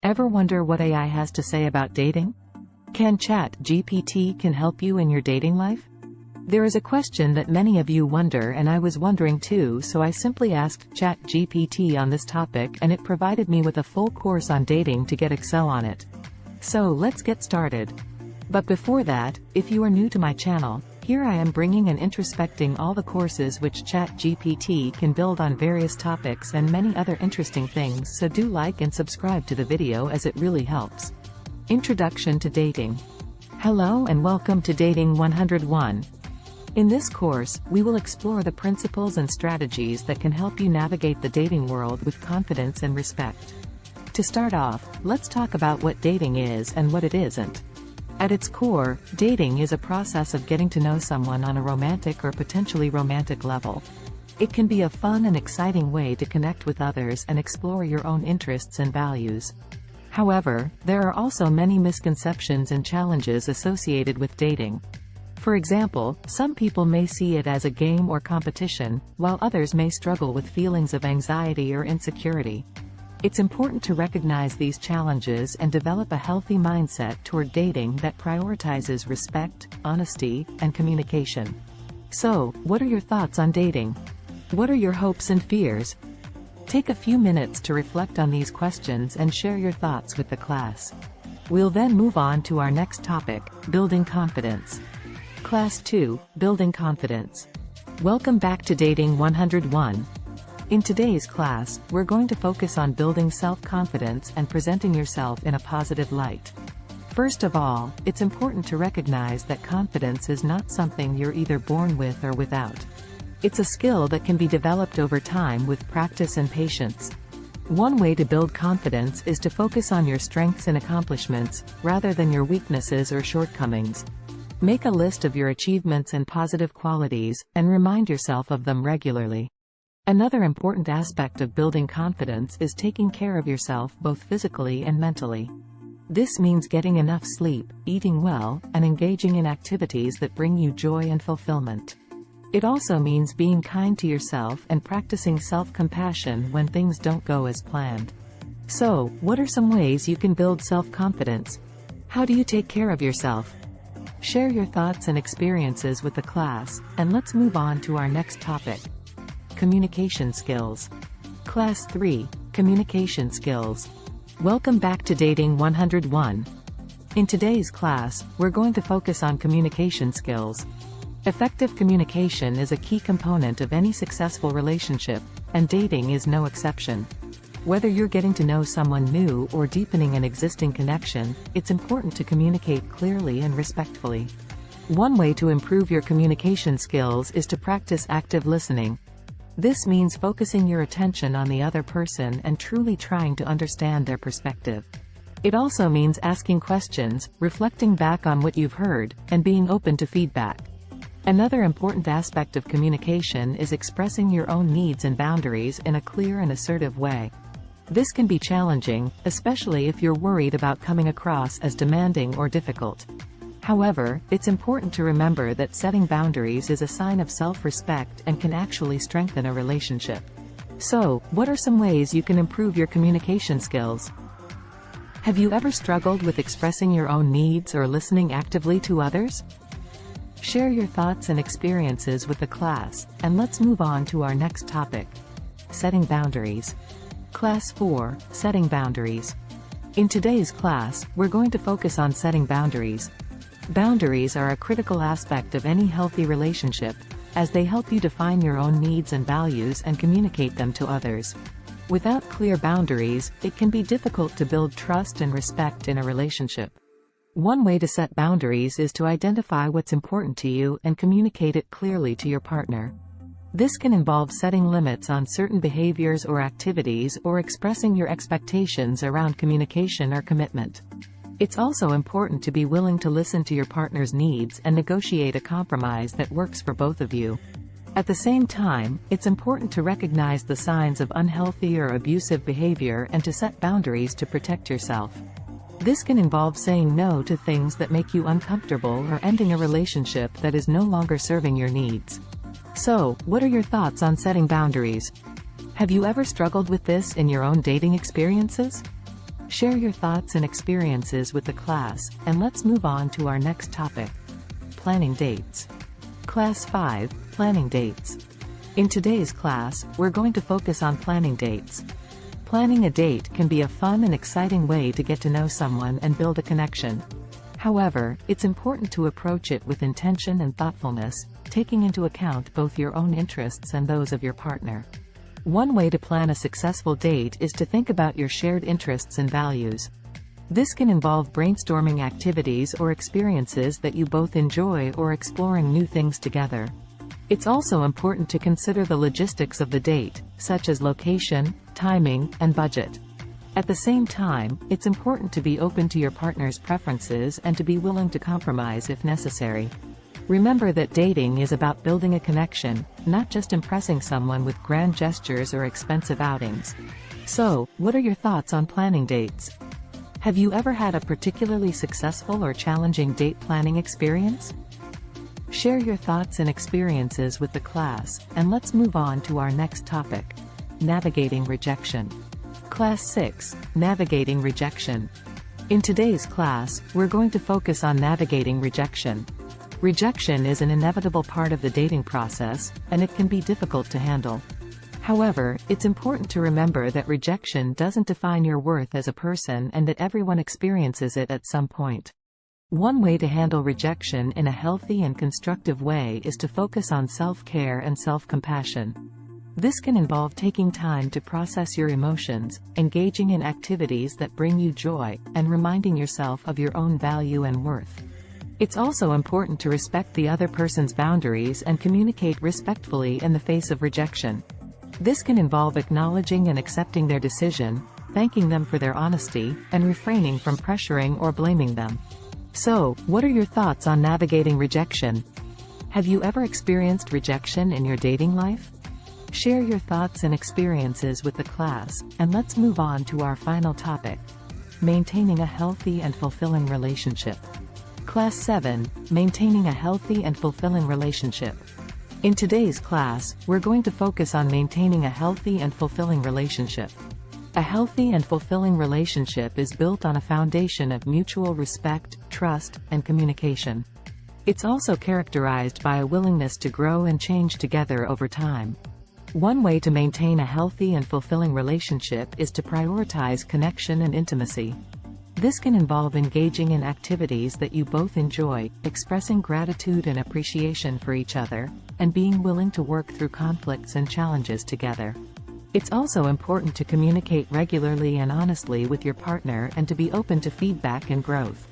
Ever wonder what AI has to say about dating? Can Chat GPT can help you in your dating life? There is a question that many of you wonder, and I was wondering too, so I simply asked Chat GPT on this topic and it provided me with a full course on dating to get excel on it. So let's get started. But before that, if you are new to my channel, here I am bringing and introspecting all the courses which Chat GPT can build on various topics and many other interesting things, so do like and subscribe to the video as it really helps. Introduction to Dating. Hello and welcome to Dating 101. In this course, we will explore the principles and strategies that can help you navigate the dating world with confidence and respect. To start off, let's talk about what dating is and what it isn't. At its core, dating is a process of getting to know someone on a romantic or potentially romantic level. It can be a fun and exciting way to connect with others and explore your own interests and values. However, there are also many misconceptions and challenges associated with dating. For example, some people may see it as a game or competition, while others may struggle with feelings of anxiety or insecurity. It's important to recognize these challenges and develop a healthy mindset toward dating that prioritizes respect, honesty, and communication. So, what are your thoughts on dating? What are your hopes and fears? Take a few minutes to reflect on these questions and share your thoughts with the class. We'll then move on to our next topic, building confidence. Class 2, Building Confidence. Welcome back to Dating 101. In today's class, we're going to focus on building self-confidence and presenting yourself in a positive light. First of all, it's important to recognize that confidence is not something you're either born with or without. It's a skill that can be developed over time with practice and patience. One way to build confidence is to focus on your strengths and accomplishments, rather than your weaknesses or shortcomings. Make a list of your achievements and positive qualities, and remind yourself of them regularly. Another important aspect of building confidence is taking care of yourself both physically and mentally. This means getting enough sleep, eating well, and engaging in activities that bring you joy and fulfillment. It also means being kind to yourself and practicing self-compassion when things don't go as planned. So, what are some ways you can build self-confidence? How do you take care of yourself? Share your thoughts and experiences with the class, and let's move on to our next topic. Communication skills. Class 3, Communication skills. Welcome back to Dating 101. In today's class, we're going to focus on communication skills. Effective communication is a key component of any successful relationship, and dating is no exception. Whether you're getting to know someone new or deepening an existing connection, it's important to communicate clearly and respectfully. One way to improve your communication skills is to practice active listening. This means focusing your attention on the other person and truly trying to understand their perspective. It also means asking questions, reflecting back on what you've heard, and being open to feedback. Another important aspect of communication is expressing your own needs and boundaries in a clear and assertive way. This can be challenging, especially if you're worried about coming across as demanding or difficult. However, it's important to remember that setting boundaries is a sign of self-respect and can actually strengthen a relationship. So, what are some ways you can improve your communication skills? Have you ever struggled with expressing your own needs or listening actively to others? Share your thoughts and experiences with the class, and let's move on to our next topic. Setting boundaries. Class 4, Setting boundaries. In today's class, we're going to focus on setting boundaries. Boundaries are a critical aspect of any healthy relationship, as they help you define your own needs and values and communicate them to others. Without clear boundaries, it can be difficult to build trust and respect in a relationship. One way to set boundaries is to identify what's important to you and communicate it clearly to your partner. This can involve setting limits on certain behaviors or activities or expressing your expectations around communication or commitment. It's also important to be willing to listen to your partner's needs and negotiate a compromise that works for both of you. At the same time, it's important to recognize the signs of unhealthy or abusive behavior and to set boundaries to protect yourself. This can involve saying no to things that make you uncomfortable or ending a relationship that is no longer serving your needs. So, what are your thoughts on setting boundaries? Have you ever struggled with this in your own dating experiences? Share your thoughts and experiences with the class, and let's move on to our next topic. Planning dates. Class 5, Planning dates. In today's class, we're going to focus on planning dates. Planning a date can be a fun and exciting way to get to know someone and build a connection. However, it's important to approach it with intention and thoughtfulness, taking into account both your own interests and those of your partner. One way to plan a successful date is to think about your shared interests and values. This can involve brainstorming activities or experiences that you both enjoy or exploring new things together. It's also important to consider the logistics of the date, such as location, timing, and budget. At the same time, it's important to be open to your partner's preferences and to be willing to compromise if necessary. Remember that dating is about building a connection, not just impressing someone with grand gestures or expensive outings. So, what are your thoughts on planning dates? Have you ever had a particularly successful or challenging date planning experience? Share your thoughts and experiences with the class, and let's move on to our next topic. Navigating rejection. Class 6, Navigating rejection. In today's class, we're going to focus on navigating rejection. Rejection is an inevitable part of the dating process, and it can be difficult to handle. However, it's important to remember that rejection doesn't define your worth as a person and that everyone experiences it at some point. One way to handle rejection in a healthy and constructive way is to focus on self-care and self-compassion. This can involve taking time to process your emotions, engaging in activities that bring you joy, and reminding yourself of your own value and worth. It's also important to respect the other person's boundaries and communicate respectfully in the face of rejection. This can involve acknowledging and accepting their decision, thanking them for their honesty, and refraining from pressuring or blaming them. So, what are your thoughts on navigating rejection? Have you ever experienced rejection in your dating life? Share your thoughts and experiences with the class, and let's move on to our final topic. Maintaining a healthy and fulfilling relationship. Class 7, Maintaining a healthy and fulfilling relationship. In today's class, we're going to focus on maintaining a healthy and fulfilling relationship. A healthy and fulfilling relationship is built on a foundation of mutual respect, trust, and communication. It's also characterized by a willingness to grow and change together over time. One way to maintain a healthy and fulfilling relationship is to prioritize connection and intimacy. This can involve engaging in activities that you both enjoy, expressing gratitude and appreciation for each other, and being willing to work through conflicts and challenges together. It's also important to communicate regularly and honestly with your partner and to be open to feedback and growth.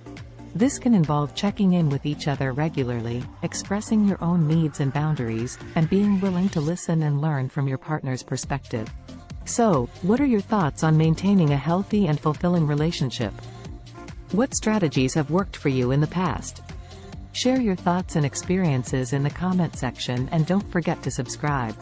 This can involve checking in with each other regularly, expressing your own needs and boundaries, and being willing to listen and learn from your partner's perspective. So, what are your thoughts on maintaining a healthy and fulfilling relationship? What strategies have worked for you in the past? Share your thoughts and experiences in the comment section and don't forget to subscribe.